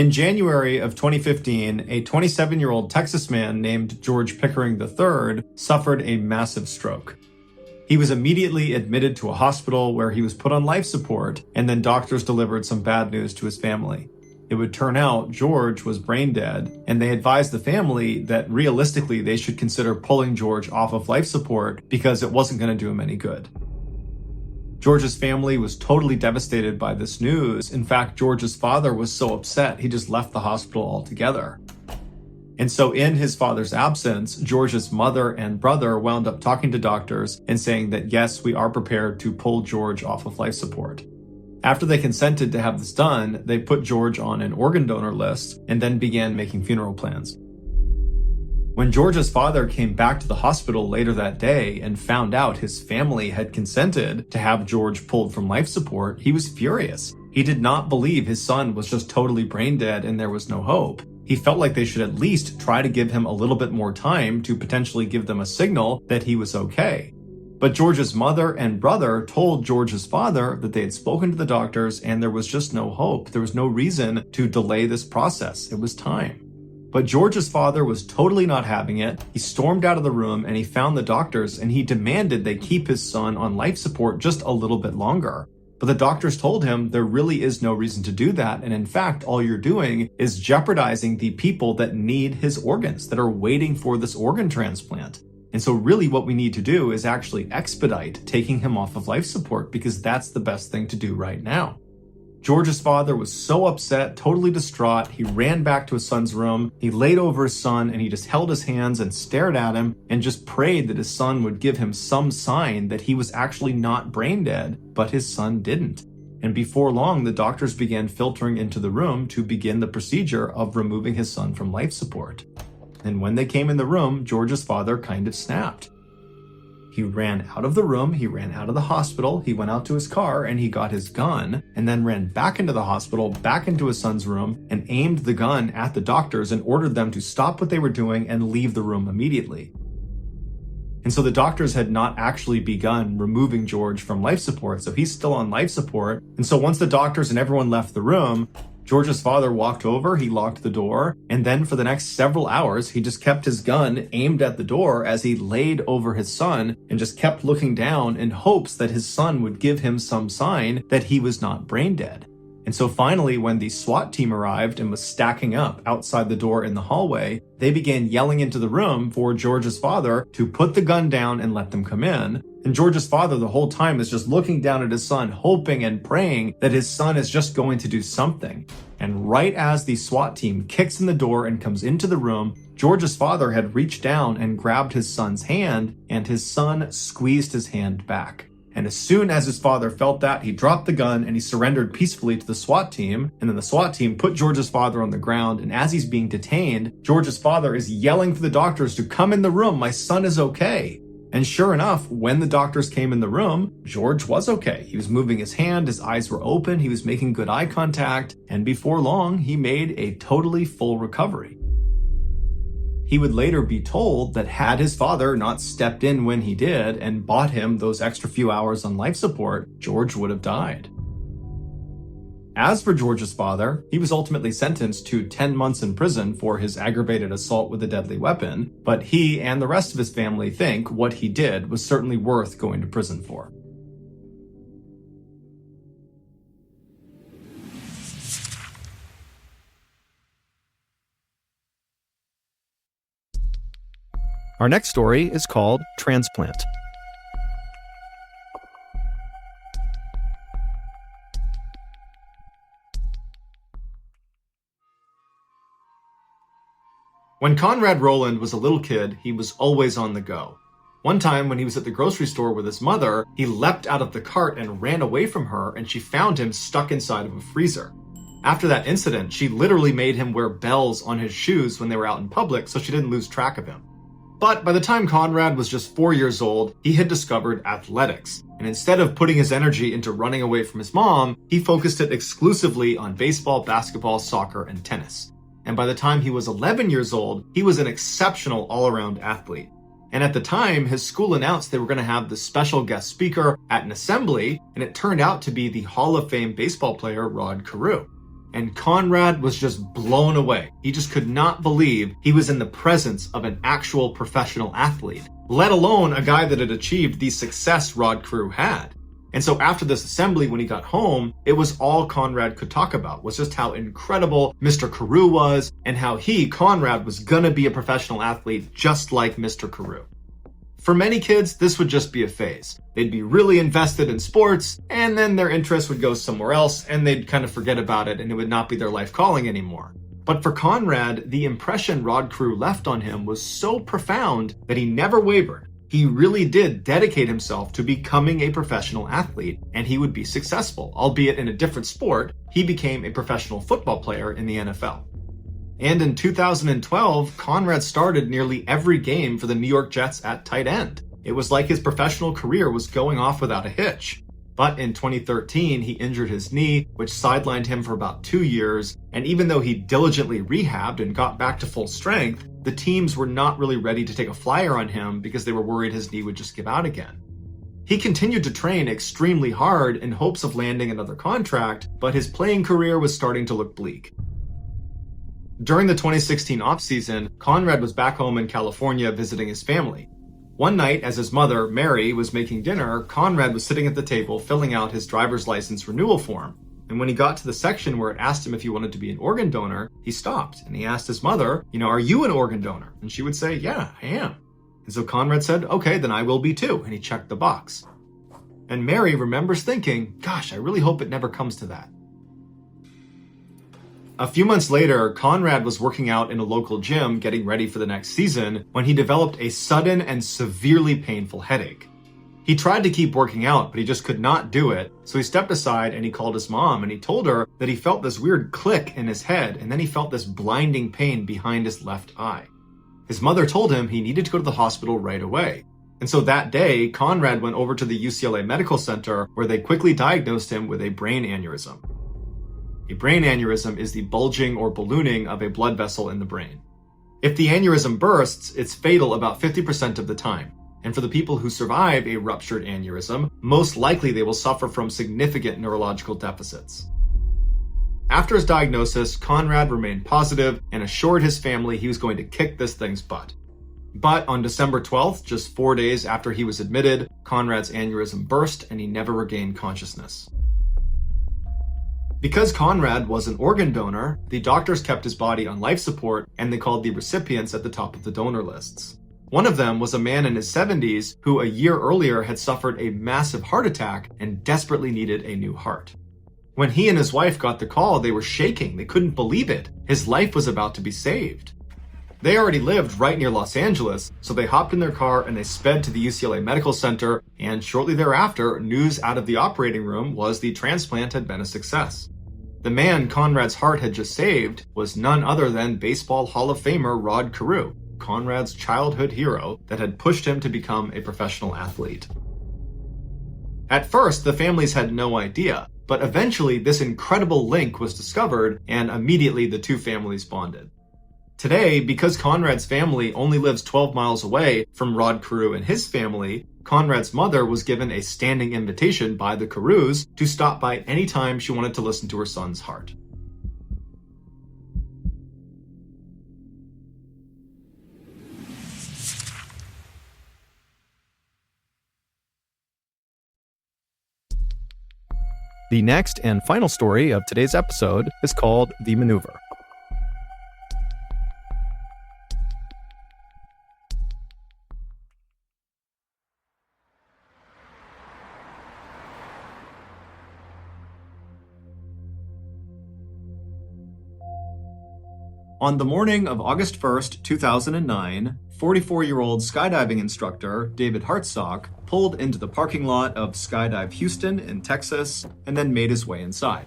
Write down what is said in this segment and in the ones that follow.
In January of 2015, a 27-year-old Texas man named George Pickering III suffered a massive stroke. He was immediately admitted to a hospital where he was put on life support, and then doctors delivered some bad news to his family. It would turn out George was brain dead, and they advised the family that realistically they should consider pulling George off of life support because it wasn't going to do him any good. George's family was totally devastated by this news. In fact, George's father was so upset he just left the hospital altogether. And so in his father's absence, George's mother and brother wound up talking to doctors and saying that yes, we are prepared to pull George off of life support. After they consented to have this done, they put George on an organ donor list and then began making funeral plans. When George's father came back to the hospital later that day and found out his family had consented to have George pulled from life support, he was furious. He did not believe his son was just totally brain dead and there was no hope. He felt like they should at least try to give him a little bit more time to potentially give them a signal that he was okay. But George's mother and brother told George's father that they had spoken to the doctors and there was just no hope. There was no reason to delay this process. It was time. But George's father was totally not having it. He stormed out of the room and he found the doctors and he demanded they keep his son on life support just a little bit longer. But the doctors told him there really is no reason to do that. And in fact, all you're doing is jeopardizing the people that need his organs, that are waiting for this organ transplant. And so really what we need to do is actually expedite taking him off of life support because that's the best thing to do right now. George's father was so upset, totally distraught. He ran back to his son's room. He laid over his son and he just held his hands and stared at him and just prayed that his son would give him some sign that he was actually not brain dead, but his son didn't. And before long, the doctors began filtering into the room to begin the procedure of removing his son from life support. And when they came in the room, George's father kind of snapped. He ran out of the room, he ran out of the hospital, he went out to his car and he got his gun and then ran back into the hospital, back into his son's room and aimed the gun at the doctors and ordered them to stop what they were doing and leave the room immediately. And so the doctors had not actually begun removing George from life support, so he's still on life support. And so once the doctors and everyone left the room, George's father walked over, he locked the door, and then for the next several hours, he just kept his gun aimed at the door as he laid over his son and just kept looking down in hopes that his son would give him some sign that he was not brain dead. And so finally, when the SWAT team arrived and was stacking up outside the door in the hallway, they began yelling into the room for George's father to put the gun down and let them come in. And George's father the whole time is just looking down at his son, hoping and praying that his son is just going to do something. And right as the SWAT team kicks in the door and comes into the room, George's father had reached down and grabbed his son's hand, and his son squeezed his hand back. And as soon as his father felt that, he dropped the gun and he surrendered peacefully to the SWAT team. And then the SWAT team put George's father on the ground. And as he's being detained, George's father is yelling for the doctors to come in the room. My son is okay. And sure enough, when the doctors came in the room, George was okay. He was moving his hand, his eyes were open, he was making good eye contact. And before long, he made a totally full recovery. He would later be told that had his father not stepped in when he did and bought him those extra few hours on life support, George would have died. As for George's father, he was ultimately sentenced to 10 months in prison for his aggravated assault with a deadly weapon, but he and the rest of his family think what he did was certainly worth going to prison for. Our next story is called Transplant. When Conrad Rowland was a little kid, he was always on the go. One time when he was at the grocery store with his mother, he leapt out of the cart and ran away from her, and she found him stuck inside of a freezer. After that incident, she literally made him wear bells on his shoes when they were out in public so she didn't lose track of him. But by the time Conrad was just 4 years old, he had discovered athletics. And instead of putting his energy into running away from his mom, he focused it exclusively on baseball, basketball, soccer, and tennis. And by the time he was 11 years old, he was an exceptional all-around athlete. And at the time, his school announced they were going to have this special guest speaker at an assembly, and it turned out to be the Hall of Fame baseball player Rod Carew. and Conrad was just blown away. He just could not believe he was in the presence of an actual professional athlete, let alone a guy that had achieved the success Rod Carew had. And so after this assembly, when he got home, it was all Conrad could talk about, was just how incredible Mr. Carew was and how he, Conrad, was gonna be a professional athlete just like Mr. Carew. For many kids, this would just be a phase. They'd be really invested in sports, and then their interest would go somewhere else, and they'd kind of forget about it, and it would not be their life calling anymore. But for Conrad, the impression Rod Carew left on him was so profound that he never wavered. He really did dedicate himself to becoming a professional athlete, and he would be successful. Albeit in a different sport, he became a professional football player in the NFL. And in 2012, Conrad started nearly every game for the New York Jets at tight end. It was like his professional career was going off without a hitch. But in 2013, he injured his knee, which sidelined him for about 2 years. And even though he diligently rehabbed and got back to full strength, the teams were not really ready to take a flyer on him because they were worried his knee would just give out again. He continued to train extremely hard in hopes of landing another contract, but his playing career was starting to look bleak. During the 2016 offseason, Conrad was back home in California visiting his family. One night, as his mother, Mary, was making dinner, Conrad was sitting at the table filling out his driver's license renewal form. And when he got to the section where it asked him if he wanted to be an organ donor, he stopped and he asked his mother, are you an organ donor? And she would say, yeah, I am. And so Conrad said, okay, then I will be too. And he checked the box. And Mary remembers thinking, gosh, I really hope it never comes to that. A few months later, Conrad was working out in a local gym getting ready for the next season when he developed a sudden and severely painful headache. He tried to keep working out, but he just could not do it, so he stepped aside and he called his mom and he told her that he felt this weird click in his head and then he felt this blinding pain behind his left eye. His mother told him he needed to go to the hospital right away. And so that day, Conrad went over to the UCLA Medical Center where they quickly diagnosed him with a brain aneurysm. A brain aneurysm is the bulging or ballooning of a blood vessel in the brain. If the aneurysm bursts, it's fatal about 50% of the time. And for the people who survive a ruptured aneurysm, most likely they will suffer from significant neurological deficits. After his diagnosis, Conrad remained positive and assured his family he was going to kick this thing's butt. But on December 12th, just 4 days after he was admitted, Conrad's aneurysm burst and he never regained consciousness. Because Conrad was an organ donor, the doctors kept his body on life support and they called the recipients at the top of the donor lists. One of them was a man in his 70s who a year earlier had suffered a massive heart attack and desperately needed a new heart. When he and his wife got the call, they were shaking. They couldn't believe it. His life was about to be saved. They already lived right near Los Angeles, so they hopped in their car and they sped to the UCLA Medical Center, and shortly thereafter, news out of the operating room was the transplant had been a success. The man Conrad's heart had just saved was none other than Baseball Hall of Famer Rod Carew, Conrad's childhood hero that had pushed him to become a professional athlete. At first, the families had no idea, but eventually this incredible link was discovered and immediately the two families bonded. Today, because Conrad's family only lives 12 miles away from Rod Carew and his family, Conrad's mother was given a standing invitation by the Carews to stop by anytime she wanted to listen to her son's heart. The next and final story of today's episode is called The Maneuver. On the morning of August 1st, 2009, 44-year-old skydiving instructor David Hartsock pulled into the parking lot of Skydive Houston in Texas and then made his way inside.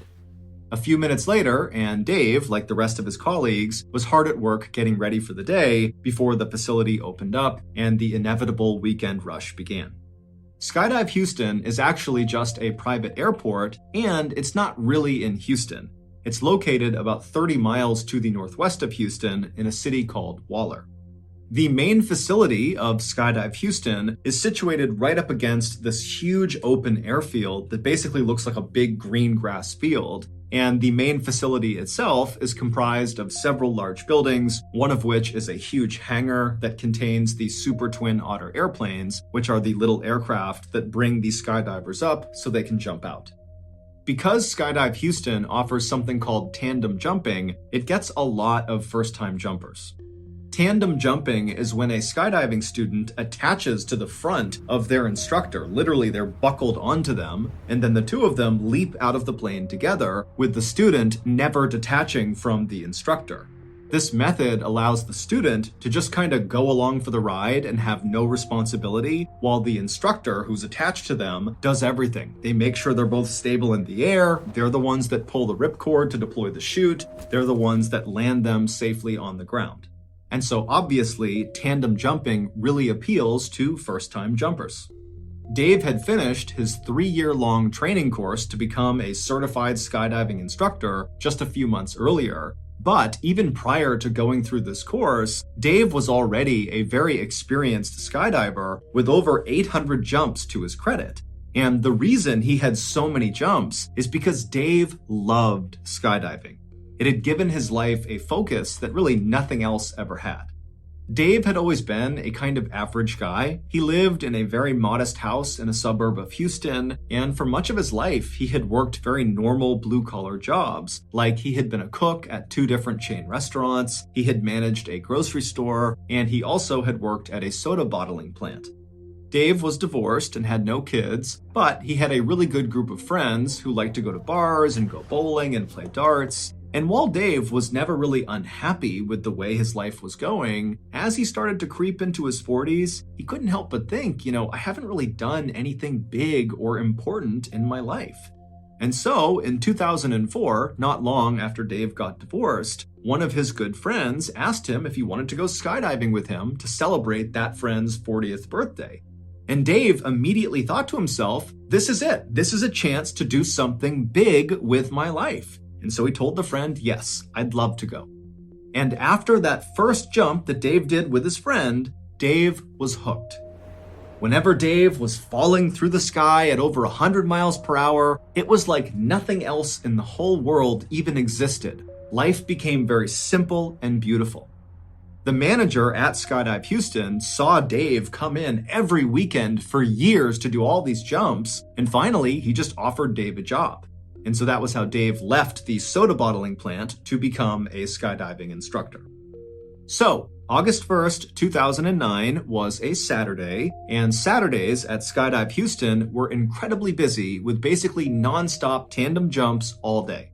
A few minutes later, and Dave, like the rest of his colleagues, was hard at work getting ready for the day before the facility opened up and the inevitable weekend rush began. Skydive Houston is actually just a private airport, and it's not really in Houston. It's located about 30 miles to the northwest of Houston in a city called Waller. The main facility of Skydive Houston is situated right up against this huge open airfield that basically looks like a big green grass field. And the main facility itself is comprised of several large buildings, one of which is a huge hangar that contains the Super Twin Otter airplanes, which are the little aircraft that bring the skydivers up so they can jump out. Because Skydive Houston offers something called tandem jumping, it gets a lot of first-time jumpers. Tandem jumping is when a skydiving student attaches to the front of their instructor. Literally, they're buckled onto them, and then the two of them leap out of the plane together, with the student never detaching from the instructor. This method allows the student to just kind of go along for the ride and have no responsibility, while the instructor who's attached to them does everything. They make sure they're both stable in the air, they're the ones that pull the ripcord to deploy the chute, they're the ones that land them safely on the ground. And so obviously, tandem jumping really appeals to first-time jumpers. Dave had finished his 3-year-long training course to become a certified skydiving instructor just a few months earlier. But even prior to going through this course, Dave was already a very experienced skydiver with over 800 jumps to his credit. And the reason he had so many jumps is because Dave loved skydiving. It had given his life a focus that really nothing else ever had. Dave had always been a kind of average guy. He lived in a very modest house in a suburb of Houston, and for much of his life, he had worked very normal blue-collar jobs, like he had been a cook at 2 different chain restaurants, he had managed a grocery store, and he also had worked at a soda bottling plant. Dave was divorced and had no kids, but he had a really good group of friends who liked to go to bars and go bowling and play darts. And while Dave was never really unhappy with the way his life was going, as he started to creep into his 40s, he couldn't help but think, I haven't really done anything big or important in my life. And so, in 2004, not long after Dave got divorced, one of his good friends asked him if he wanted to go skydiving with him to celebrate that friend's 40th birthday. And Dave immediately thought to himself, this is it. This is a chance to do something big with my life. And so he told the friend, yes, I'd love to go. And after that first jump that Dave did with his friend, Dave was hooked. Whenever Dave was falling through the sky at over 100 miles per hour, it was like nothing else in the whole world even existed. Life became very simple and beautiful. The manager at Skydive Houston saw Dave come in every weekend for years to do all these jumps, and finally, he just offered Dave a job. And so that was how Dave left the soda bottling plant to become a skydiving instructor. So, August 1st, 2009 was a Saturday, and Saturdays at Skydive Houston were incredibly busy with basically non-stop tandem jumps all day.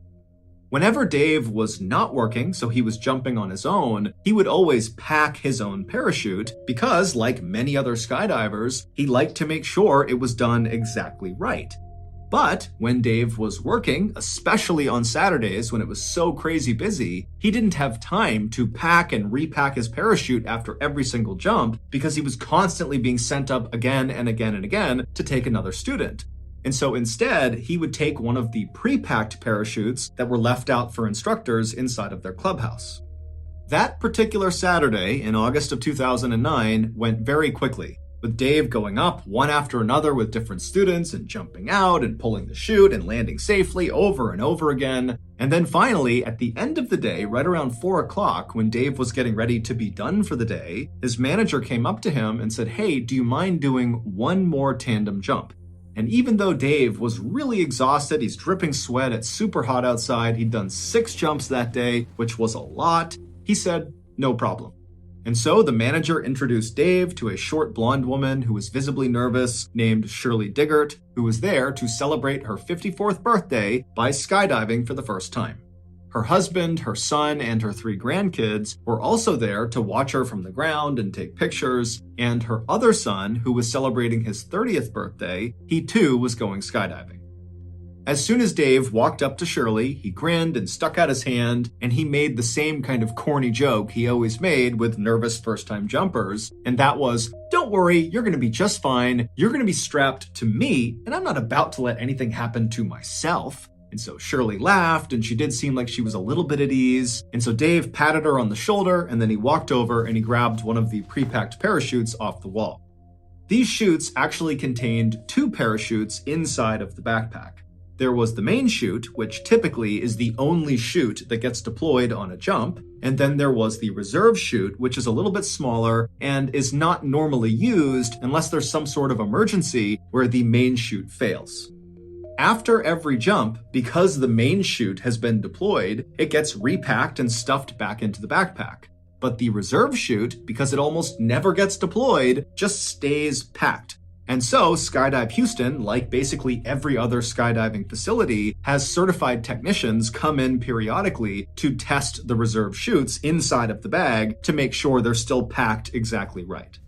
Whenever Dave was not working, so he was jumping on his own, he would always pack his own parachute because, like many other skydivers, he liked to make sure it was done exactly right. But when Dave was working, especially on Saturdays when it was so crazy busy, he didn't have time to pack and repack his parachute after every single jump because he was constantly being sent up again and again and again to take another student. And so instead, he would take one of the pre-packed parachutes that were left out for instructors inside of their clubhouse. That particular Saturday in August of 2009 went very quickly, with Dave going up one after another with different students and jumping out and pulling the chute and landing safely over and over again. And then finally, at the end of the day, right around 4 o'clock, when Dave was getting ready to be done for the day, his manager came up to him and said, "Hey, do you mind doing one more tandem jump?" And even though Dave was really exhausted, he's dripping sweat, it's super hot outside, he'd done 6 jumps that day, which was a lot, he said, "No problem." And so the manager introduced Dave to a short blonde woman who was visibly nervous named Shirley Diggert, who was there to celebrate her 54th birthday by skydiving for the first time. Her husband, her son, and her 3 grandkids were also there to watch her from the ground and take pictures, and her other son, who was celebrating his 30th birthday, he too was going skydiving. As soon as Dave walked up to Shirley, he grinned and stuck out his hand, and he made the same kind of corny joke he always made with nervous first-time jumpers, and that was, "Don't worry, you're going to be just fine. You're going to be strapped to me, and I'm not about to let anything happen to myself." And so Shirley laughed, and she did seem like she was a little bit at ease. And so Dave patted her on the shoulder, and then he walked over and he grabbed one of the pre-packed parachutes off the wall. These chutes actually contained 2 parachutes inside of the backpack. There was the main chute, which typically is the only chute that gets deployed on a jump, and then there was the reserve chute, which is a little bit smaller and is not normally used unless there's some sort of emergency where the main chute fails. After every jump, because the main chute has been deployed, it gets repacked and stuffed back into the backpack. But the reserve chute, because it almost never gets deployed, just stays packed. And so Skydive Houston, like basically every other skydiving facility, has certified technicians come in periodically to test the reserve chutes inside of the bag to make sure they're still packed exactly right.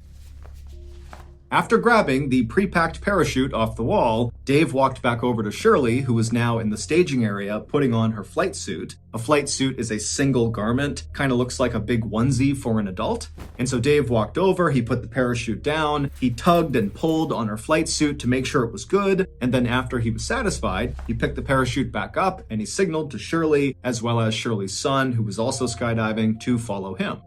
After grabbing the pre-packed parachute off the wall, Dave walked back over to Shirley, who was now in the staging area putting on her flight suit. A flight suit is a single garment, kind of looks like a big onesie for an adult. And so Dave walked over, he put the parachute down, he tugged and pulled on her flight suit to make sure it was good, and then after he was satisfied, he picked the parachute back up and he signaled to Shirley, as well as Shirley's son, who was also skydiving, to follow him.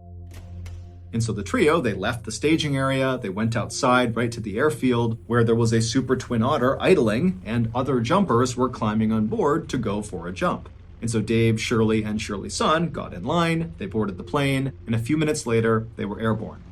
And so the trio, they left the staging area, they went outside right to the airfield where there was a Super Twin Otter idling and other jumpers were climbing on board to go for a jump. And so Dave, Shirley, and Shirley's son got in line, they boarded the plane, and a few minutes later, they were airborne.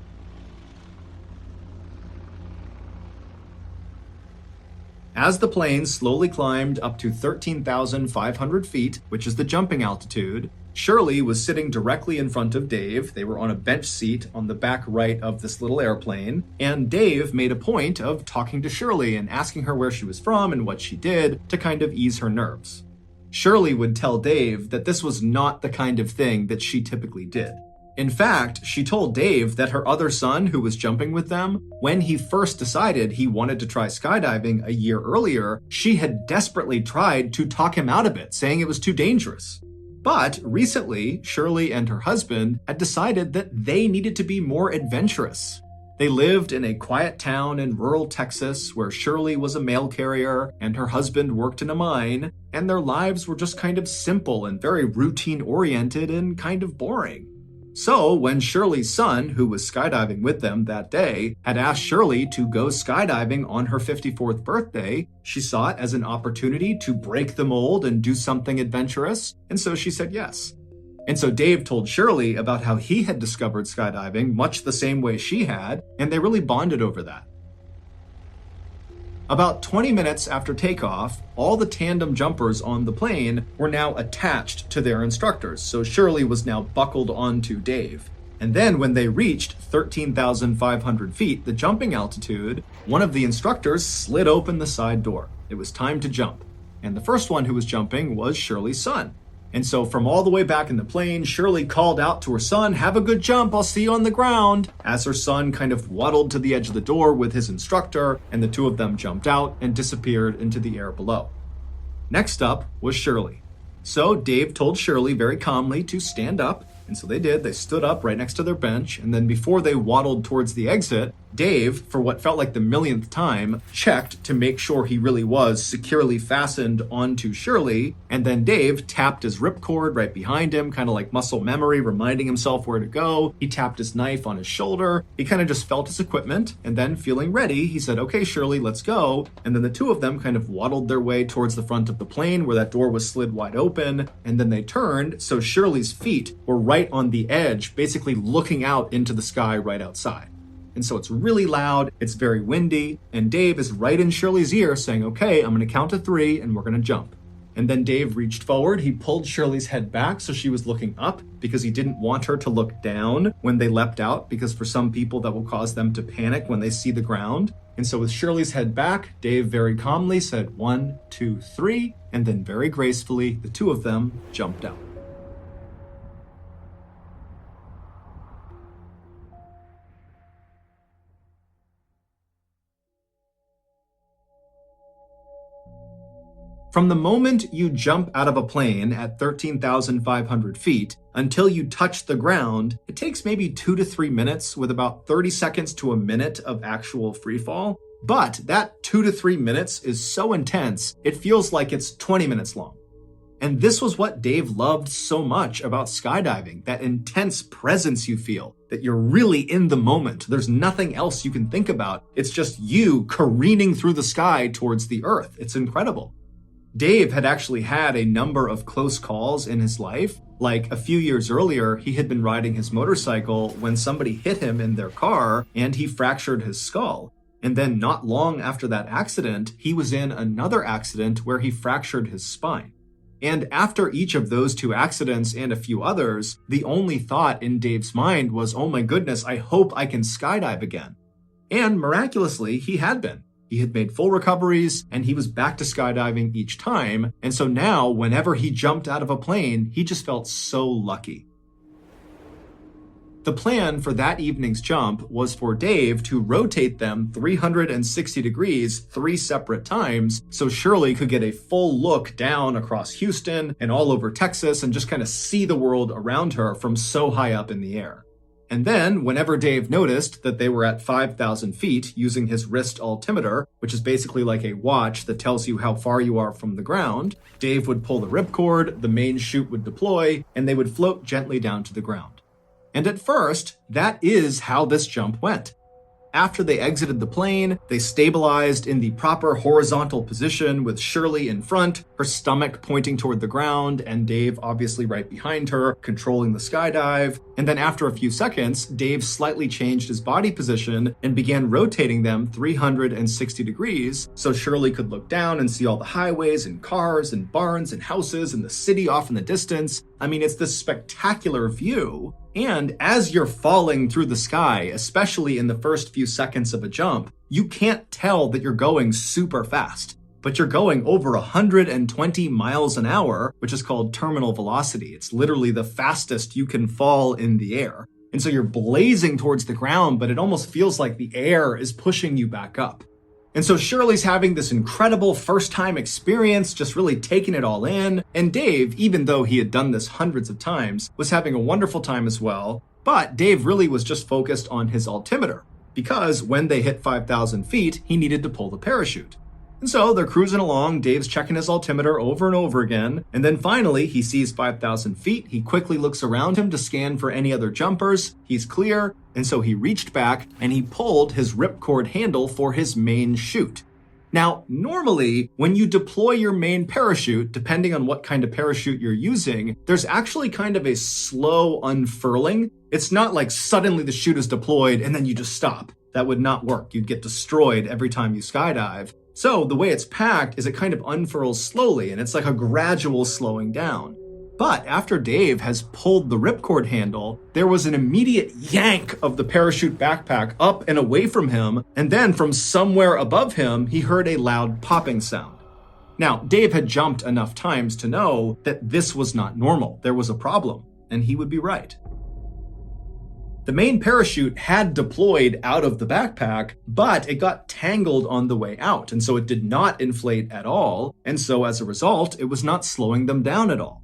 As the plane slowly climbed up to 13,500 feet, which is the jumping altitude, Shirley was sitting directly in front of Dave. They were on a bench seat on the back right of this little airplane, and Dave made a point of talking to Shirley and asking her where she was from and what she did to kind of ease her nerves. Shirley would tell Dave that this was not the kind of thing that she typically did. In fact, she told Dave that her other son, who was jumping with them, when he first decided he wanted to try skydiving a year earlier, she had desperately tried to talk him out of it, saying it was too dangerous. But recently, Shirley and her husband had decided that they needed to be more adventurous. They lived in a quiet town in rural Texas where Shirley was a mail carrier and her husband worked in a mine, and their lives were just kind of simple and very routine-oriented and kind of boring. So when Shirley's son, who was skydiving with them that day, had asked Shirley to go skydiving on her 54th birthday, she saw it as an opportunity to break the mold and do something adventurous, and so she said yes. And so Dave told Shirley about how he had discovered skydiving much the same way she had, and they really bonded over that. About 20 minutes after takeoff, all the tandem jumpers on the plane were now attached to their instructors, so Shirley was now buckled onto Dave. And then when they reached 13,500 feet, the jumping altitude, one of the instructors slid open the side door. It was time to jump. And the first one who was jumping was Shirley's son. And so from all the way back in the plane, Shirley called out to her son, "Have a good jump, I'll see you on the ground," as her son kind of waddled to the edge of the door with his instructor, and the two of them jumped out and disappeared into the air below. Next up was Shirley. So Dave told Shirley very calmly to stand up, and so they did. They stood up right next to their bench, and then before they waddled towards the exit, Dave, for what felt like the millionth time, checked to make sure he really was securely fastened onto Shirley, and then Dave tapped his ripcord right behind him, kind of like muscle memory, reminding himself where to go. He tapped his knife on his shoulder. He kind of just felt his equipment, and then feeling ready, he said, "Okay, Shirley, let's go." And then the two of them kind of waddled their way towards the front of the plane where that door was slid wide open, and then they turned, so Shirley's feet were right on the edge, basically looking out into the sky right outside. And so it's really loud, it's very windy, and Dave is right in Shirley's ear saying, "Okay, I'm gonna count to 3 and we're gonna jump." And then Dave reached forward, he pulled Shirley's head back so she was looking up because he didn't want her to look down when they leapt out, because for some people that will cause them to panic when they see the ground. And so with Shirley's head back, Dave very calmly said 1, 2, 3, and then very gracefully, the two of them jumped out. From the moment you jump out of a plane at 13,500 feet until you touch the ground, it takes maybe 2 to 3 minutes with about 30 seconds to a minute of actual freefall. But that 2 to 3 minutes is so intense, it feels like it's 20 minutes long. And this was what Dave loved so much about skydiving, that intense presence you feel, that you're really in the moment. There's nothing else you can think about. It's just you careening through the sky towards the earth. It's incredible. Dave had actually had a number of close calls in his life. Like a few years earlier, he had been riding his motorcycle when somebody hit him in their car and he fractured his skull. And then not long after that accident, he was in another accident where he fractured his spine. And after each of those two accidents and a few others, the only thought in Dave's mind was, oh my goodness, I hope I can skydive again. And miraculously, he had been. He had made full recoveries and he was back to skydiving each time. And so now, whenever he jumped out of a plane, he just felt so lucky. The plan for that evening's jump was for Dave to rotate them 360 degrees 3 separate times so Shirley could get a full look down across Houston and all over Texas and just kind of see the world around her from so high up in the air. And then, whenever Dave noticed that they were at 5,000 feet using his wrist altimeter, which is basically like a watch that tells you how far you are from the ground, Dave would pull the ripcord, the main chute would deploy, and they would float gently down to the ground. And at first, that is how this jump went. After they exited the plane, they stabilized in the proper horizontal position with Shirley in front, her stomach pointing toward the ground, and Dave obviously right behind her, controlling the skydive. And then after a few seconds, Dave slightly changed his body position and began rotating them 360 degrees so Shirley could look down and see all the highways and cars and barns and houses and the city off in the distance. I mean, it's this spectacular view. And as you're falling through the sky, especially in the first few seconds of a jump, you can't tell that you're going super fast, but you're going over 120 miles an hour, which is called terminal velocity. It's literally the fastest you can fall in the air. And so you're blazing towards the ground, but it almost feels like the air is pushing you back up. And so Shirley's having this incredible first-time experience, just really taking it all in. And Dave, even though he had done this hundreds of times, was having a wonderful time as well. But Dave really was just focused on his altimeter, because when they hit 5,000 feet, he needed to pull the parachute. And so they're cruising along, Dave's checking his altimeter over and over again, and then finally he sees 5,000 feet, he quickly looks around him to scan for any other jumpers, he's clear, and so he reached back and he pulled his ripcord handle for his main chute. Now, normally, when you deploy your main parachute, depending on what kind of parachute you're using, there's actually kind of a slow unfurling. It's not like suddenly the chute is deployed and then you just stop. That would not work. You'd get destroyed every time you skydive. So the way it's packed is it kind of unfurls slowly, and it's like a gradual slowing down. But after Dave has pulled the ripcord handle, there was an immediate yank of the parachute backpack up and away from him, and then from somewhere above him, he heard a loud popping sound. Now, Dave had jumped enough times to know that this was not normal. There was a problem, and he would be right. The main parachute had deployed out of the backpack, but it got tangled on the way out, and so it did not inflate at all, and so as a result, it was not slowing them down at all.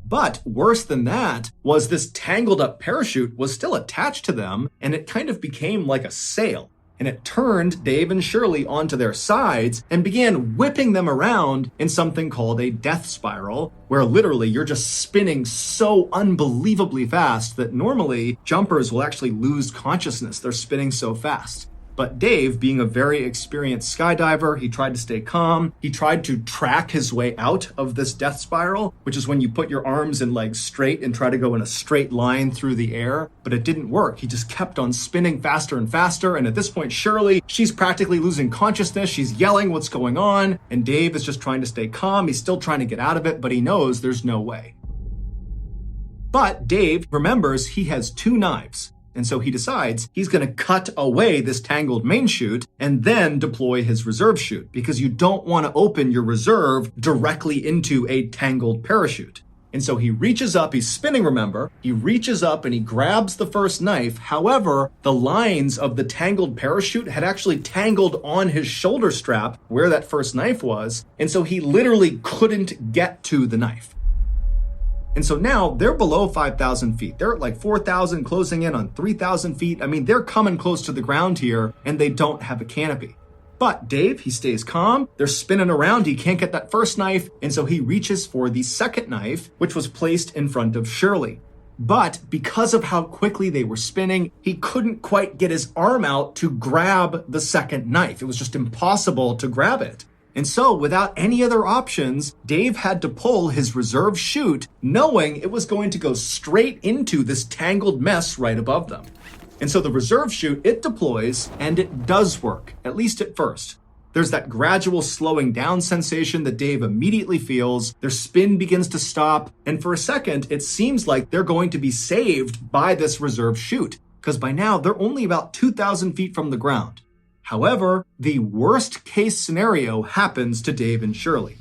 But worse than that was this tangled up parachute was still attached to them, and it kind of became like a sail. And it turned Dave and Shirley onto their sides and began whipping them around in something called a death spiral, where literally you're just spinning so unbelievably fast that normally jumpers will actually lose consciousness. They're spinning so fast. But Dave, being a very experienced skydiver, he tried to stay calm. He tried to track his way out of this death spiral, which is when you put your arms and legs straight and try to go in a straight line through the air. But it didn't work. He just kept on spinning faster and faster. And at this point, Shirley, she's practically losing consciousness. She's yelling what's going on. And Dave is just trying to stay calm. He's still trying to get out of it, but he knows there's no way. But Dave remembers he has 2 knives. And so he decides he's going to cut away this tangled main chute and then deploy his reserve chute, because you don't want to open your reserve directly into a tangled parachute. And so he reaches up, he's spinning, remember, he reaches up and he grabs the first knife. However, the lines of the tangled parachute had actually tangled on his shoulder strap where that first knife was. And so he literally couldn't get to the knife. And so now they're below 5,000 feet. They're at like 4,000, closing in on 3,000 feet. I mean, they're coming close to the ground here, and they don't have a canopy. But Dave, he stays calm. They're spinning around. He can't get that first knife. And so he reaches for the second knife, which was placed in front of Shirley. But because of how quickly they were spinning, he couldn't quite get his arm out to grab the second knife. It was just impossible to grab it. And so without any other options, Dave had to pull his reserve chute, knowing it was going to go straight into this tangled mess right above them. And so the reserve chute, it deploys, and it does work, at least at first. There's that gradual slowing down sensation that Dave immediately feels. Their spin begins to stop. And for a second, it seems like they're going to be saved by this reserve chute, because by now they're only about 2,000 feet from the ground. However, the worst case scenario happens to Dave and Shirley.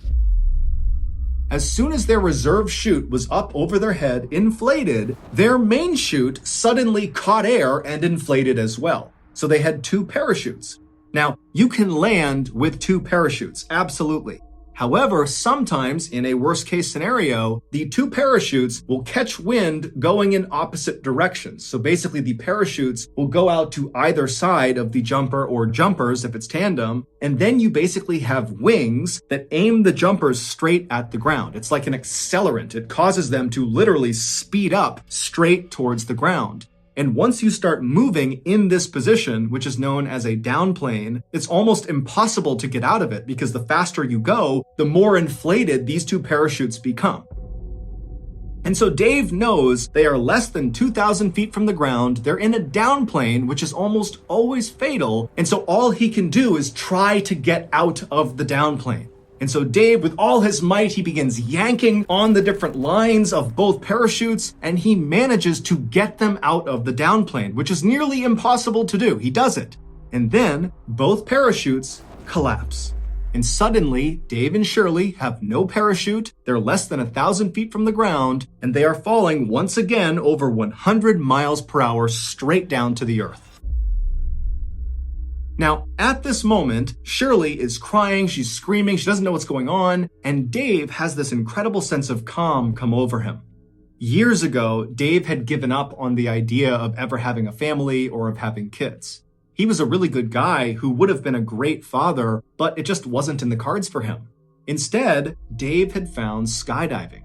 As soon as their reserve chute was up over their head, inflated, their main chute suddenly caught air and inflated as well. So they had two parachutes. Now, you can land with two parachutes, absolutely. However, sometimes in a worst case scenario, the two parachutes will catch wind going in opposite directions. So basically the parachutes will go out to either side of the jumper or jumpers if it's tandem. And then you basically have wings that aim the jumpers straight at the ground. It's like an accelerant. It causes them to literally speed up straight towards the ground. And once you start moving in this position, which is known as a down plane, it's almost impossible to get out of it because the faster you go, the more inflated these two parachutes become. And so Dave knows they are less than 2,000 feet from the ground. They're in a down plane, which is almost always fatal. And so all he can do is try to get out of the down plane. And so Dave, with all his might, he begins yanking on the different lines of both parachutes, and he manages to get them out of the downplane, which is nearly impossible to do. He does it. And then both parachutes collapse. And suddenly, Dave and Shirley have no parachute, they're less than 1,000 feet from the ground, and they are falling once again over 100 miles per hour straight down to the earth. Now, at this moment, Shirley is crying, she's screaming, she doesn't know what's going on, and Dave has this incredible sense of calm come over him. Years ago, Dave had given up on the idea of ever having a family or of having kids. He was a really good guy who would have been a great father, but it just wasn't in the cards for him. Instead, Dave had found skydiving.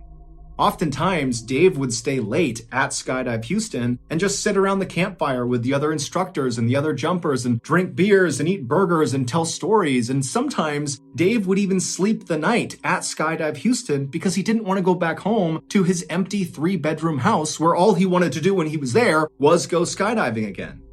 Oftentimes, Dave would stay late at Skydive Houston and just sit around the campfire with the other instructors and the other jumpers and drink beers and eat burgers and tell stories. And sometimes Dave would even sleep the night at Skydive Houston because he didn't want to go back home to his empty 3-bedroom house where all he wanted to do when he was there was go skydiving again.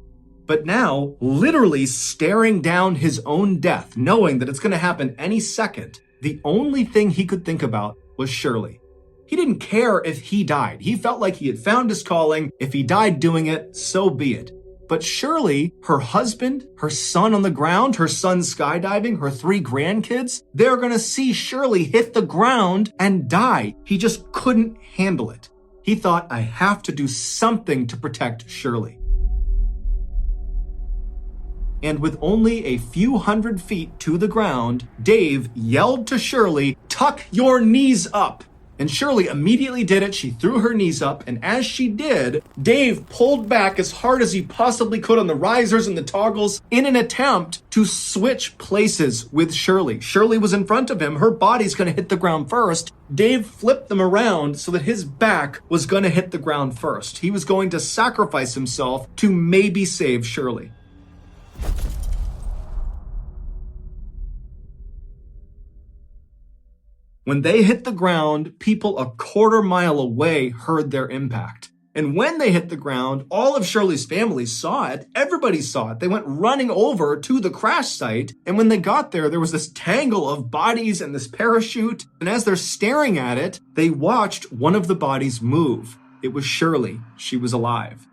But now, literally staring down his own death, knowing that it's going to happen any second, the only thing he could think about was Shirley. He didn't care if he died. He felt like he had found his calling. If he died doing it, so be it. But Shirley, her husband, her son on the ground, her son skydiving, her 3 grandkids, they're going to see Shirley hit the ground and die. He just couldn't handle it. He thought, I have to do something to protect Shirley. And with only a few hundred feet to the ground, Dave yelled to Shirley, "Tuck your knees up." And Shirley immediately did it. She threw her knees up, and as she did, Dave pulled back as hard as he possibly could on the risers and the toggles in an attempt to switch places with Shirley. Shirley was in front of him. Her body's going to hit the ground first. Dave flipped them around so that his back was going to hit the ground first. He was going to sacrifice himself to maybe save Shirley. When they hit the ground, people a quarter mile away heard their impact. And when they hit the ground, all of Shirley's family saw it. Everybody saw it. They went running over to the crash site. And when they got there, there was this tangle of bodies and this parachute. And as they're staring at it, they watched one of the bodies move. It was Shirley. She was alive.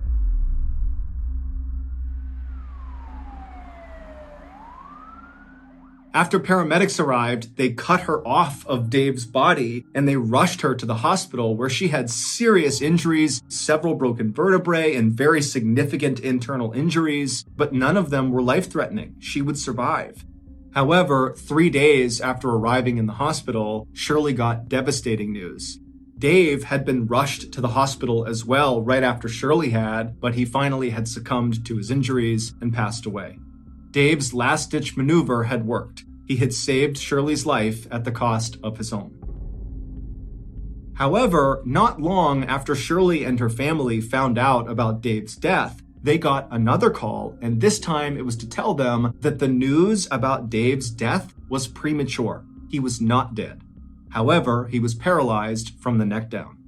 After paramedics arrived, they cut her off of Dave's body and they rushed her to the hospital where she had serious injuries, several broken vertebrae, and very significant internal injuries, but none of them were life-threatening. She would survive. However, 3 days after arriving in the hospital, Shirley got devastating news. Dave had been rushed to the hospital as well right after Shirley had, but he finally had succumbed to his injuries and passed away. Dave's last-ditch maneuver had worked. He had saved Shirley's life at the cost of his own. However, not long after Shirley and her family found out about Dave's death, they got another call, and this time it was to tell them that the news about Dave's death was premature. He was not dead. However, he was paralyzed from the neck down.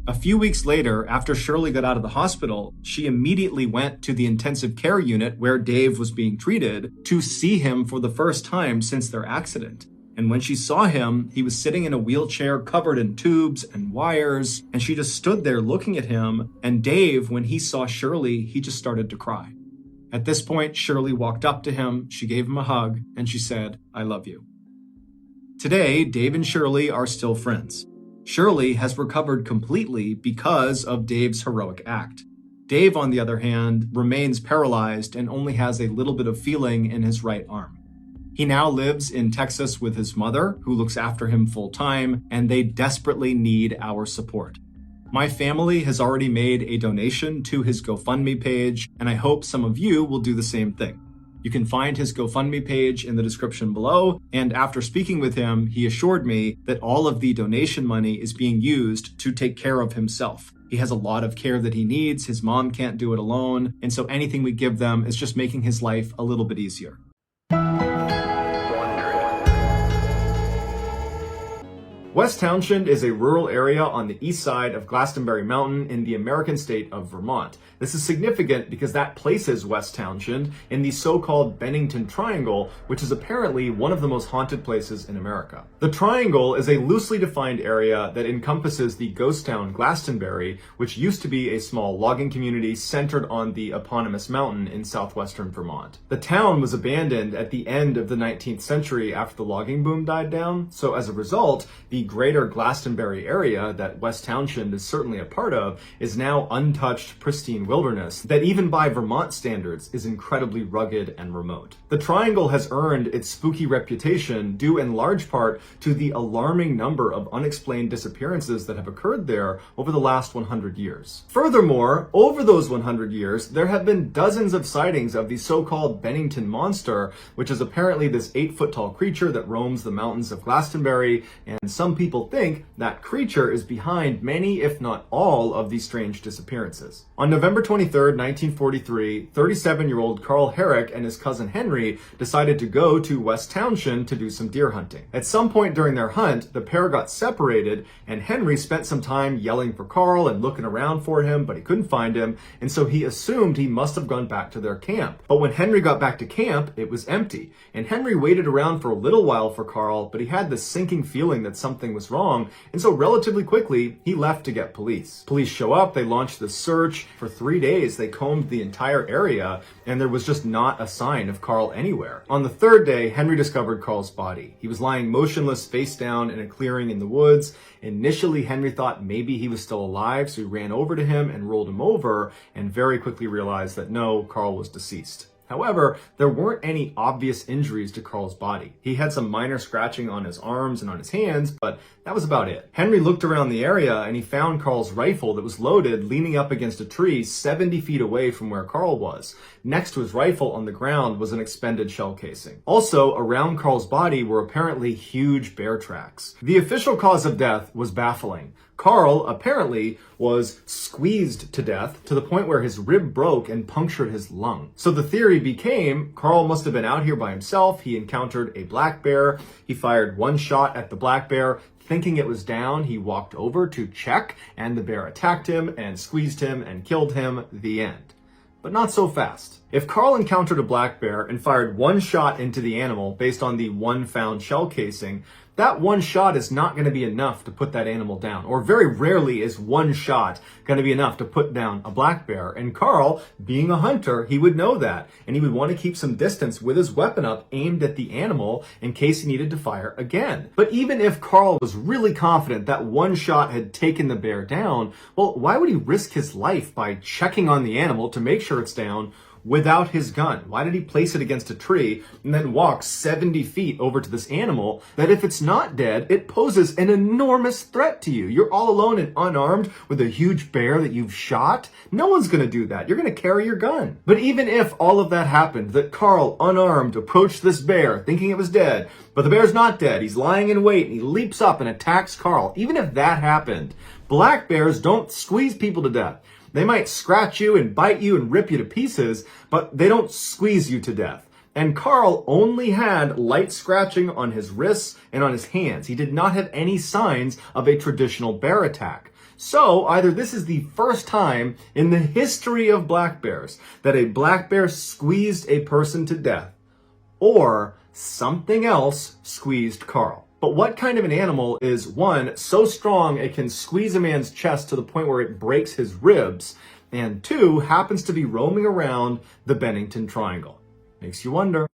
A few weeks later, after Shirley got out of the hospital, she immediately went to the intensive care unit where Dave was being treated to see him for the first time since their accident. And when she saw him, he was sitting in a wheelchair covered in tubes and wires, and she just stood there looking at him. And Dave, when he saw Shirley, he just started to cry. At this point, Shirley walked up to him, she gave him a hug, and she said, "I love you." Today, Dave and Shirley are still friends. Shirley has recovered completely because of Dave's heroic act. Dave, on the other hand, remains paralyzed and only has a little bit of feeling in his right arm. He now lives in Texas with his mother, who looks after him full-time, and they desperately need our support. My family has already made a donation to his GoFundMe page, and I hope some of you will do the same thing. You can find his GoFundMe page in the description below, and after speaking with him, he assured me that all of the donation money is being used to take care of himself. He has a lot of care that he needs, his mom can't do it alone, and so anything we give them is just making his life a little bit easier. West Townshend is a rural area on the east side of Glastonbury Mountain in the American state of Vermont. This is significant because that places West Townshend in the so-called Bennington Triangle, which is apparently one of the most haunted places in America. The Triangle is a loosely defined area that encompasses the ghost town Glastonbury, which used to be a small logging community centered on the eponymous mountain in southwestern Vermont. The town was abandoned at the end of the 19th century after the logging boom died down, so as a result, the greater Glastonbury area that West Townshend is certainly a part of is now untouched, pristine wilderness that even by Vermont standards is incredibly rugged and remote. The Triangle has earned its spooky reputation due in large part to the alarming number of unexplained disappearances that have occurred there over the last 100 years. Furthermore, over those 100 years, there have been dozens of sightings of the so-called Bennington Monster, which is apparently this 8-foot-tall creature that roams the mountains of Glastonbury, and some people think that creature is behind many, if not all, of these strange disappearances. On November 23rd, 1943, 37-year-old Carl Herrick and his cousin Henry decided to go to West Townshend to do some deer hunting. At some point during their hunt, the pair got separated, and Henry spent some time yelling for Carl and looking around for him, but he couldn't find him, and so he assumed he must have gone back to their camp. But when Henry got back to camp, it was empty, and Henry waited around for a little while for Carl, but he had this sinking feeling that something was wrong, and so relatively quickly, he left to get police. Police show up, they launch this search. For 3 days, they combed the entire area, and there was just not a sign of Carl anywhere. On the third day, Henry discovered Carl's body. He was lying motionless, face down in a clearing in the woods. Initially, Henry thought maybe he was still alive, so he ran over to him and rolled him over, and very quickly realized that no, Carl was deceased. However, there weren't any obvious injuries to Carl's body. He had some minor scratching on his arms and on his hands, but that was about it. Henry looked around the area and he found Carl's rifle that was loaded leaning up against a tree 70 feet away from where Carl was. Next to his rifle on the ground was an expended shell casing. Also, around Carl's body were apparently huge bear tracks. The official cause of death was baffling. Carl, apparently, was squeezed to death to the point where his rib broke and punctured his lung. So the theory became Carl must have been out here by himself. He encountered a black bear. He fired one shot at the black bear. Thinking it was down, he walked over to check, and the bear attacked him and squeezed him and killed him. The end. But not so fast. If Carl encountered a black bear and fired one shot into the animal based on the one found shell casing, that one shot is not going to be enough to put that animal down. Or very rarely is one shot going to be enough to put down a black bear. And Carl, being a hunter, he would know that. And he would want to keep some distance with his weapon up aimed at the animal in case he needed to fire again. But even if Carl was really confident that one shot had taken the bear down, well, why would he risk his life by checking on the animal to make sure it's down without his gun? Why did he place it against a tree and then walk 70 feet over to this animal that if it's not dead, it poses an enormous threat to you? You're all alone and unarmed with a huge bear that you've shot. No one's going to do that. You're going to carry your gun. But even if all of that happened, that Carl, unarmed, approached this bear thinking it was dead, but the bear's not dead, he's lying in wait and he leaps up and attacks Carl. Even if that happened, black bears don't squeeze people to death. They might scratch you and bite you and rip you to pieces, but they don't squeeze you to death. And Carl only had light scratching on his wrists and on his hands. He did not have any signs of a traditional bear attack. So either this is the first time in the history of black bears that a black bear squeezed a person to death, or something else squeezed Carl. But what kind of an animal is, one, so strong it can squeeze a man's chest to the point where it breaks his ribs, and two, happens to be roaming around the Bennington Triangle? Makes you wonder.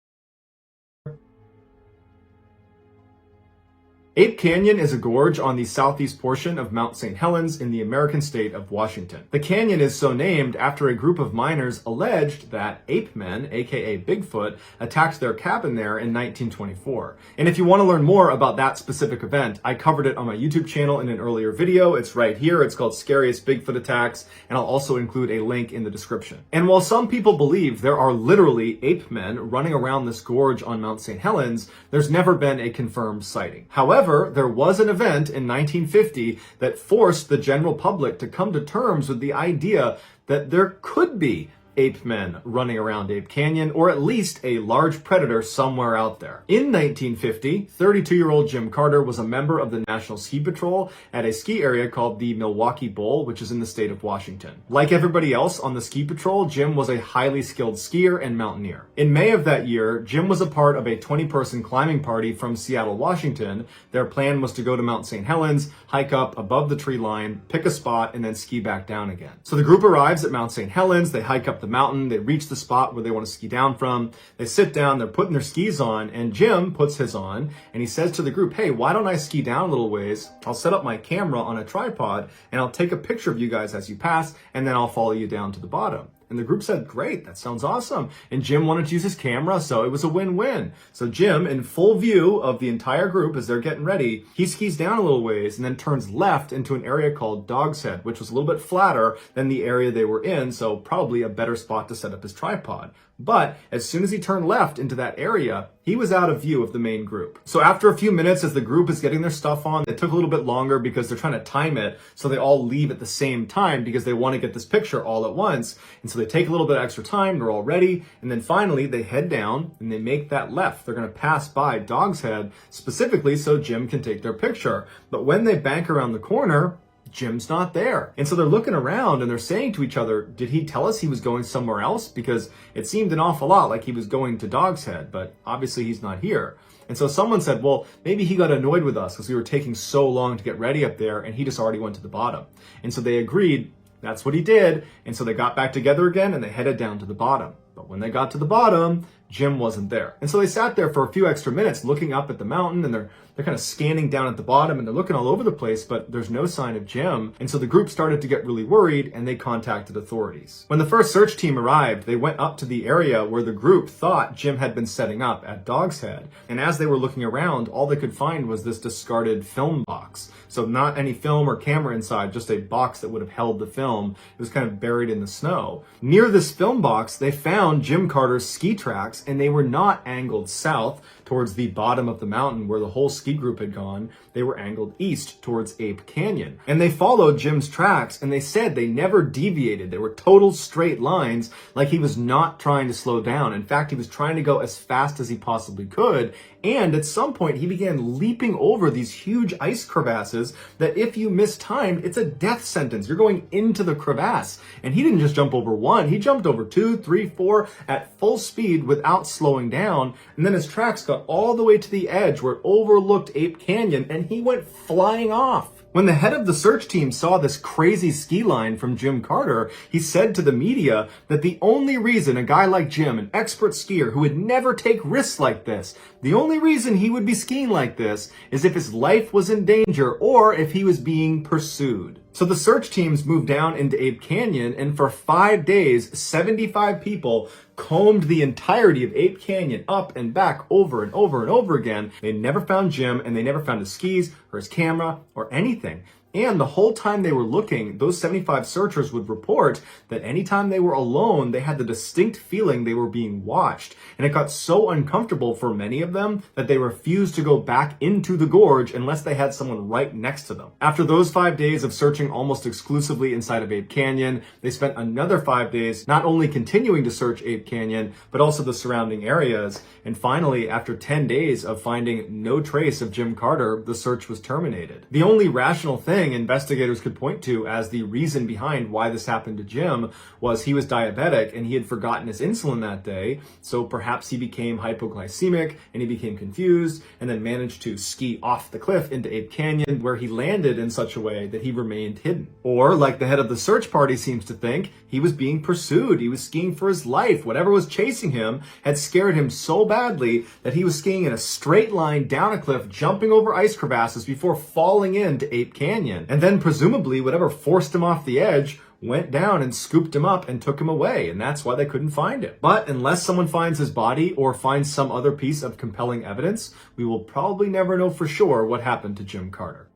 Ape Canyon is a gorge on the southeast portion of Mount St. Helens in the American state of Washington. The canyon is so named after a group of miners alleged that ape men, aka Bigfoot, attacked their cabin there in 1924. And if you want to learn more about that specific event, I covered it on my YouTube channel in an earlier video. It's right here. It's called Scariest Bigfoot Attacks, and I'll also include a link in the description. And while some people believe there are literally ape men running around this gorge on Mount St. Helens, there's never been a confirmed sighting. However, there was an event in 1950 that forced the general public to come to terms with the idea that there could be ape men running around Ape Canyon, or at least a large predator somewhere out there. In 1950, 32-year-old Jim Carter was a member of the National Ski Patrol at a ski area called the Milwaukee Bowl, which is in the state of Washington. Like everybody else on the ski patrol, Jim was a highly skilled skier and mountaineer. In May of that year, Jim was a part of a 20-person climbing party from Seattle, Washington. Their plan was to go to Mount St. Helens, hike up above the tree line, pick a spot, and then ski back down again. So the group arrives at Mount St. Helens, they hike up the mountain, they reach the spot where they want to ski down from, they sit down, they're putting their skis on, and Jim puts his on, and he says to the group, hey, why don't I ski down a little ways? I'll set up my camera on a tripod, and I'll take a picture of you guys as you pass, and then I'll follow you down to the bottom. And the group said, great, that sounds awesome. And Jim wanted to use his camera, so it was a win-win. So Jim, in full view of the entire group as they're getting ready, he skis down a little ways and then turns left into an area called Dog's Head, which was a little bit flatter than the area they were in, so probably a better spot to set up his tripod. But as soon as he turned left into that area, he was out of view of the main group. So after a few minutes, as the group is getting their stuff on, it took a little bit longer because they're trying to time it so they all leave at the same time because they want to get this picture all at once. And so they take a little bit of extra time, they're all ready, and then finally they head down and they make that left. They're going to pass by Dog's Head specifically so Jim can take their picture. But when they bank around the corner, Jim's not there. And so they're looking around and they're saying to each other, did he tell us he was going somewhere else? Because it seemed an awful lot like he was going to Dog's Head, but obviously he's not here. And so someone said, well, maybe he got annoyed with us because we were taking so long to get ready up there and he just already went to the bottom. And so they agreed that's what he did. And so they got back together again and they headed down to the bottom. But when they got to the bottom, Jim wasn't there. And so they sat there for a few extra minutes looking up at the mountain, and they're kind of scanning down at the bottom and they're looking all over the place, but there's no sign of Jim. And so the group started to get really worried and they contacted authorities. When the first search team arrived, they went up to the area where the group thought Jim had been setting up at Dog's Head. And as they were looking around, all they could find was this discarded film box. So not any film or camera inside, just a box that would have held the film. It was kind of buried in the snow. Near this film box, they found Jim Carter's ski tracks, and they were not angled south towards the bottom of the mountain where the whole ski group had gone. They were angled east towards Ape Canyon. And they followed Jim's tracks, and they said they never deviated. They were total straight lines, like he was not trying to slow down. In fact, he was trying to go as fast as he possibly could. And at some point, he began leaping over these huge ice crevasses that if you mistimed, it's a death sentence. You're going into the crevasse. And he didn't just jump over one. He jumped over 2, 3, 4 at full speed without slowing down. And then his tracks got all the way to the edge where it overlooked Ape Canyon, and he went flying off. When the head of the search team saw this crazy ski line from Jim Carter, he said to the media that the only reason a guy like Jim, an expert skier who would never take risks like this, the only reason he would be skiing like this is if his life was in danger or if he was being pursued. So the search teams moved down into Ape Canyon, and for 5 days, 75 people combed the entirety of Ape Canyon up and back over and over and over again. They never found Jim, and they never found his skis or his camera or anything. And the whole time they were looking, those 75 searchers would report that anytime they were alone, they had the distinct feeling they were being watched. And it got so uncomfortable for many of them that they refused to go back into the gorge unless they had someone right next to them. After those 5 days of searching almost exclusively inside of Ape Canyon, they spent another 5 days not only continuing to search Ape Canyon, but also the surrounding areas. And finally, after 10 days of finding no trace of Jim Carter, the search was terminated. The only rational thing investigators could point to as the reason behind why this happened to Jim was he was diabetic and he had forgotten his insulin that day, so perhaps he became hypoglycemic and he became confused and then managed to ski off the cliff into Ape Canyon, where he landed in such a way that he remained hidden. Or, like the head of the search party seems to think, he was being pursued. He was skiing for his life. Whatever was chasing him had scared him so badly that he was skiing in a straight line down a cliff, jumping over ice crevasses before falling into Ape Canyon. And then presumably whatever forced him off the edge went down and scooped him up and took him away, and that's why they couldn't find him. But unless someone finds his body or finds some other piece of compelling evidence, we will probably never know for sure what happened to Jim Carter.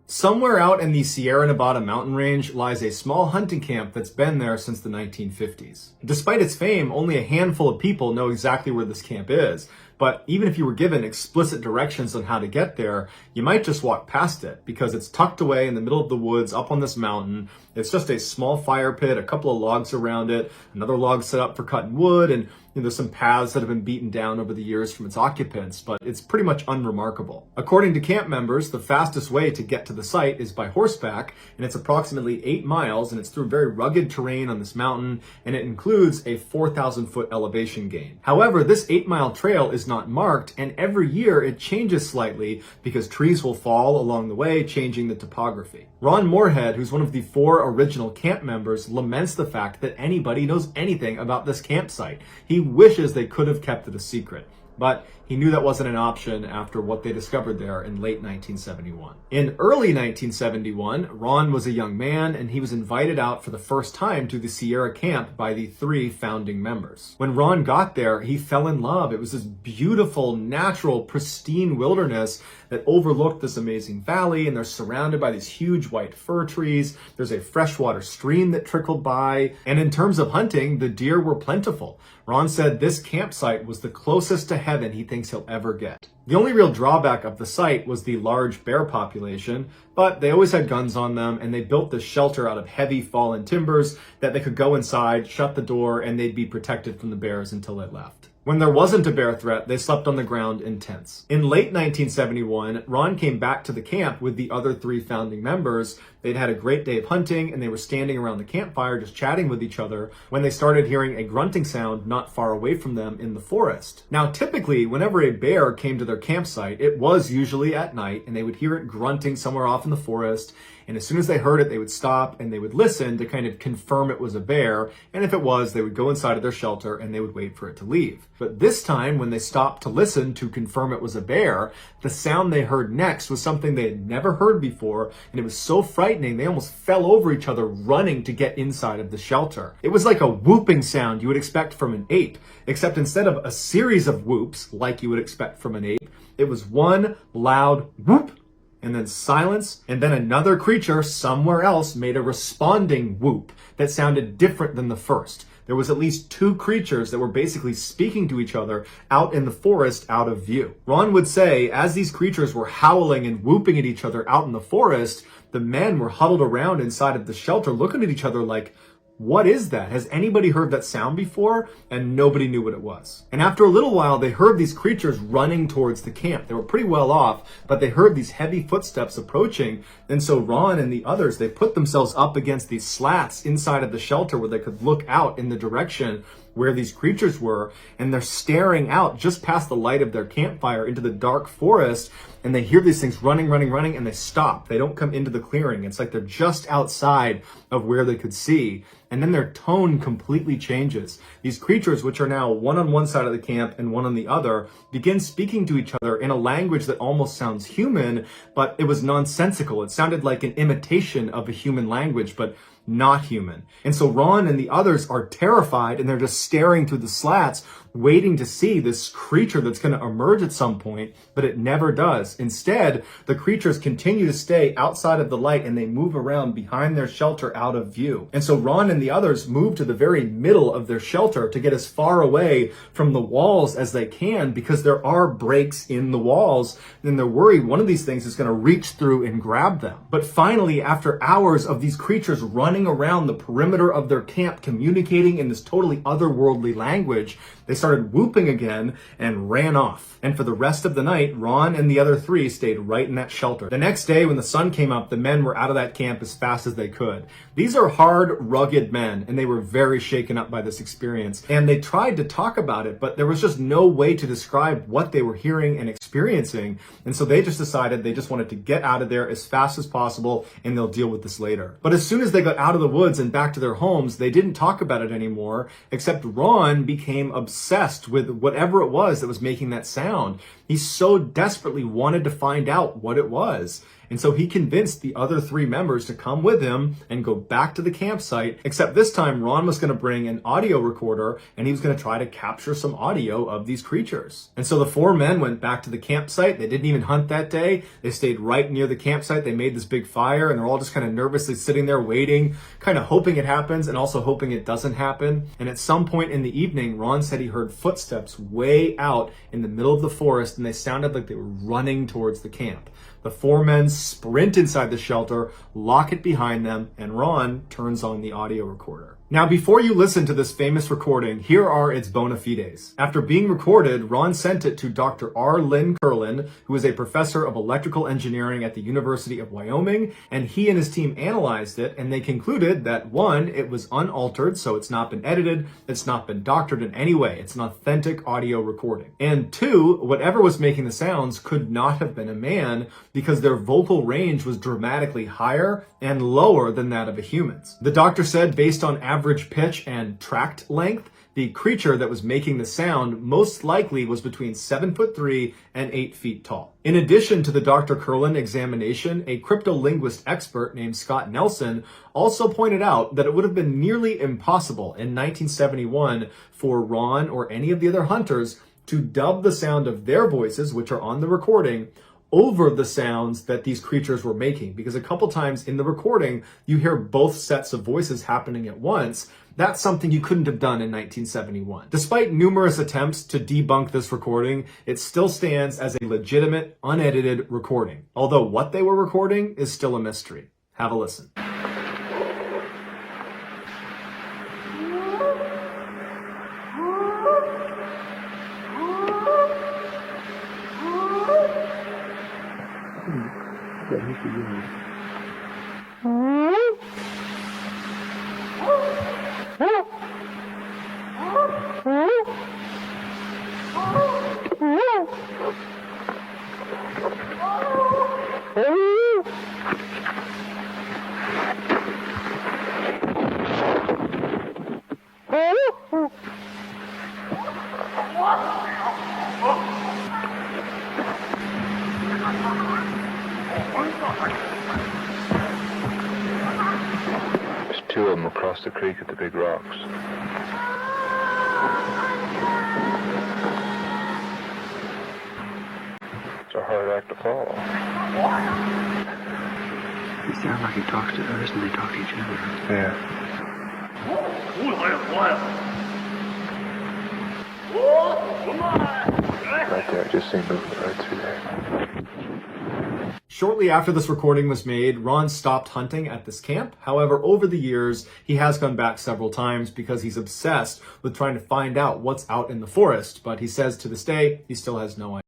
Somewhere out in the Sierra Nevada mountain range lies a small hunting camp that's been there since the 1950s. Despite its fame, only a handful of people know exactly where this camp is. But even if you were given explicit directions on how to get there, you might just walk past it because it's tucked away in the middle of the woods up on this mountain. It's just a small fire pit, a couple of logs around it, another log set up for cutting wood, and there's some paths that have been beaten down over the years from its occupants, but it's pretty much unremarkable. According to camp members, the fastest way to get to the site is by horseback, and it's approximately 8 miles, and it's through very rugged terrain on this mountain, and it includes a 4,000-foot elevation gain. However, this 8-mile trail is not marked, and every year it changes slightly because trees will fall along the way, changing the topography. Ron Moorhead, who's one of the 4 original camp members, laments the fact that anybody knows anything about this campsite. He wishes they could have kept it a secret, but he knew that wasn't an option after what they discovered there in late 1971. In early 1971, Ron was a young man and he was invited out for the first time to the Sierra camp by the 3 founding members. When Ron got there, he fell in love. It was this beautiful, natural, pristine wilderness that overlooked this amazing valley, and they're surrounded by these huge white fir trees. There's a freshwater stream that trickled by, and in terms of hunting, the deer were plentiful. Ron said this campsite was the closest to heaven he thinks he'll ever get. The only real drawback of the site was the large bear population, but they always had guns on them, and they built this shelter out of heavy fallen timbers that they could go inside, shut the door, and they'd be protected from the bears until they left. When there wasn't a bear threat, they slept on the ground in tents. In late 1971, Ron came back to the camp with the other 3 founding members. They'd had a great day of hunting, and they were standing around the campfire just chatting with each other when they started hearing a grunting sound not far away from them in the forest. Now, typically, whenever a bear came to their campsite, it was usually at night, and they would hear it grunting somewhere off in the forest. And as soon as they heard it, they would stop and they would listen to kind of confirm it was a bear. And if it was, they would go inside of their shelter and they would wait for it to leave. But this time, when they stopped to listen to confirm it was a bear, the sound they heard next was something they had never heard before. And it was so frightening, they almost fell over each other running to get inside of the shelter. It was like a whooping sound you would expect from an ape, except instead of a series of whoops like you would expect from an ape, it was one loud whoop, and then silence, and then another creature somewhere else made a responding whoop that sounded different than the first. There was at least 2 creatures that were basically speaking to each other out in the forest out of view. Ron would say, as these creatures were howling and whooping at each other out in the forest, the men were huddled around inside of the shelter looking at each other like, what is that? Has anybody heard that sound before? And nobody knew what it was. And after a little while, they heard these creatures running towards the camp. They were pretty well off, but they heard these heavy footsteps approaching. And so Ron and the others, they put themselves up against these slats inside of the shelter where they could look out in the direction where these creatures were, and they're staring out just past the light of their campfire into the dark forest, and they hear these things running, and they stop. They don't come into the clearing. It's like they're just outside of where they could see. And then their tone completely changes. These creatures, which are now one on one side of the camp and one on the other, begin speaking to each other in a language that almost sounds human, but it was nonsensical. It sounded like an imitation of a human language, but not human. And so Ron and the others are terrified, and they're just staring through the slats, waiting to see this creature that's going to emerge at some point, but it never does. Instead, the creatures continue to stay outside of the light, and they move around behind their shelter out of view. And so Ron and the others move to the very middle of their shelter to get as far away from the walls as they can, because there are breaks in the walls, and they're worried one of these things is going to reach through and grab them. But finally, after hours of these creatures running around the perimeter of their camp, communicating in this totally otherworldly language, they started whooping again and ran off. And for the rest of the night, Ron and the other three stayed right in that shelter. The next day, when the sun came up, the men were out of that camp as fast as they could. These are hard, rugged men, and they were very shaken up by this experience. And they tried to talk about it, but there was just no way to describe what they were hearing and experiencing. And so they just decided they just wanted to get out of there as fast as possible, and they'll deal with this later. But as soon as they got out of the woods and back to their homes, they didn't talk about it anymore, except Ron became obsessed with whatever it was that was making that sound. He so desperately wanted to find out what it was. And so he convinced the other three members to come with him and go back to the campsite, except this time Ron was going to bring an audio recorder, and he was going to try to capture some audio of these creatures. And so the four men went back to the campsite. They didn't even hunt that day. They stayed right near the campsite. They made this big fire, and they're all just kind of nervously sitting there waiting, kind of hoping it happens and also hoping it doesn't happen. And at some point in the evening, Ron said he heard footsteps way out in the middle of the forest, and they sounded like they were running towards the camp. The four men sprint inside the shelter, lock it behind them, and Ron turns on the audio recorder. Now, before you listen to this famous recording, here are its bona fides. After being recorded, Ron sent it to Dr. R. Lynn Curlin, who is a professor of electrical engineering at the University of Wyoming, and he and his team analyzed it, and they concluded that 1, it was unaltered, so it's not been edited, it's not been doctored in any way, it's an authentic audio recording. And 2, whatever was making the sounds could not have been a man, because their vocal range was dramatically higher and lower than that of a human's. The doctor said, based on average pitch and tract length, the creature that was making the sound most likely was between 7'3" and 8 feet tall. In addition to the Dr. Curlin examination, a cryptolinguist expert named Scott Nelson also pointed out that it would have been nearly impossible in 1971 for Ron or any of the other hunters to dub the sound of their voices, which are on the recording, over the sounds that these creatures were making. Because a couple times in the recording, you hear both sets of voices happening at once. That's something you couldn't have done in 1971. Despite numerous attempts to debunk this recording, it still stands as a legitimate, unedited recording. Although what they were recording is still a mystery. Have a listen. There's 2 of them across the creek at the big rocks. It's a hard act to follow. It sounds like he talks to us and they talk to each other. Yeah. Right there, I just seen movement right through there. Shortly after this recording was made, Ron stopped hunting at this camp. However, over the years, he has gone back several times because he's obsessed with trying to find out what's out in the forest. But he says to this day, he still has no idea.